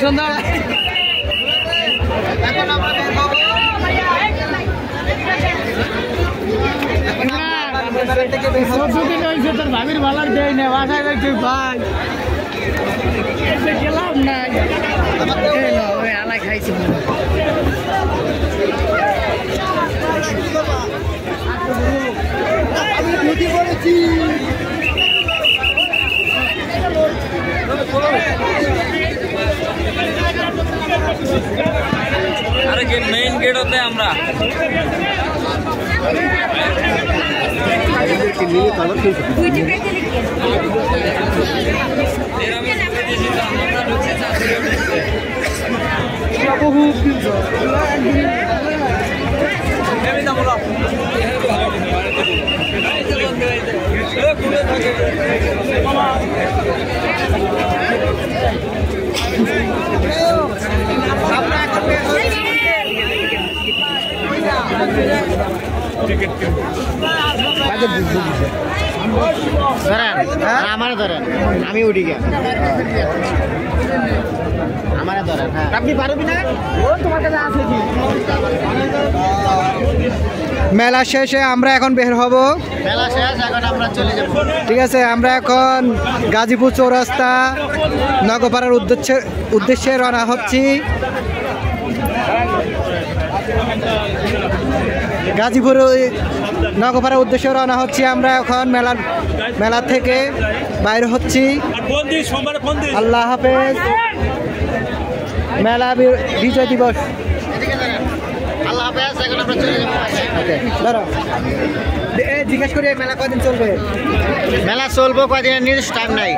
সুন্দর এখন আমরা বের হবো তোর ভাবির ভালো দেয় না বাসায় রয়েছে ভাই গেলাম নাই আলাই খাইছি আরে মেইন গেট হতে আমরা আমার ধরেন আমি উঠি গে আমার ধরেন আপনি পারবি না তোমার কাছে আছে কি মেলা শেষে আমরা এখন বের হব মেলা শেষ এখন আমরা চলে যাব ঠিক আছে আমরা এখন গাজীপুর চৌরাস্তা নগরপাড়ার উদ্দেশ্যে রওনা হচ্ছি গাজীপুর নগরপাড়ার উদ্দেশ্যে রওনা হচ্ছি আমরা এখন মেলা থেকে বাইরে হচ্ছি আল্লাহ হাফেজ মেলা বিজয় দিবস আল্লাহ হাফেজ এখন আমরা চলে যাব দাঁড়াও জিজ্ঞেস করি মেলা কয়দিন চলবে মেলা চলবো কয়দিন নির্দিষ্ট টাইম নাই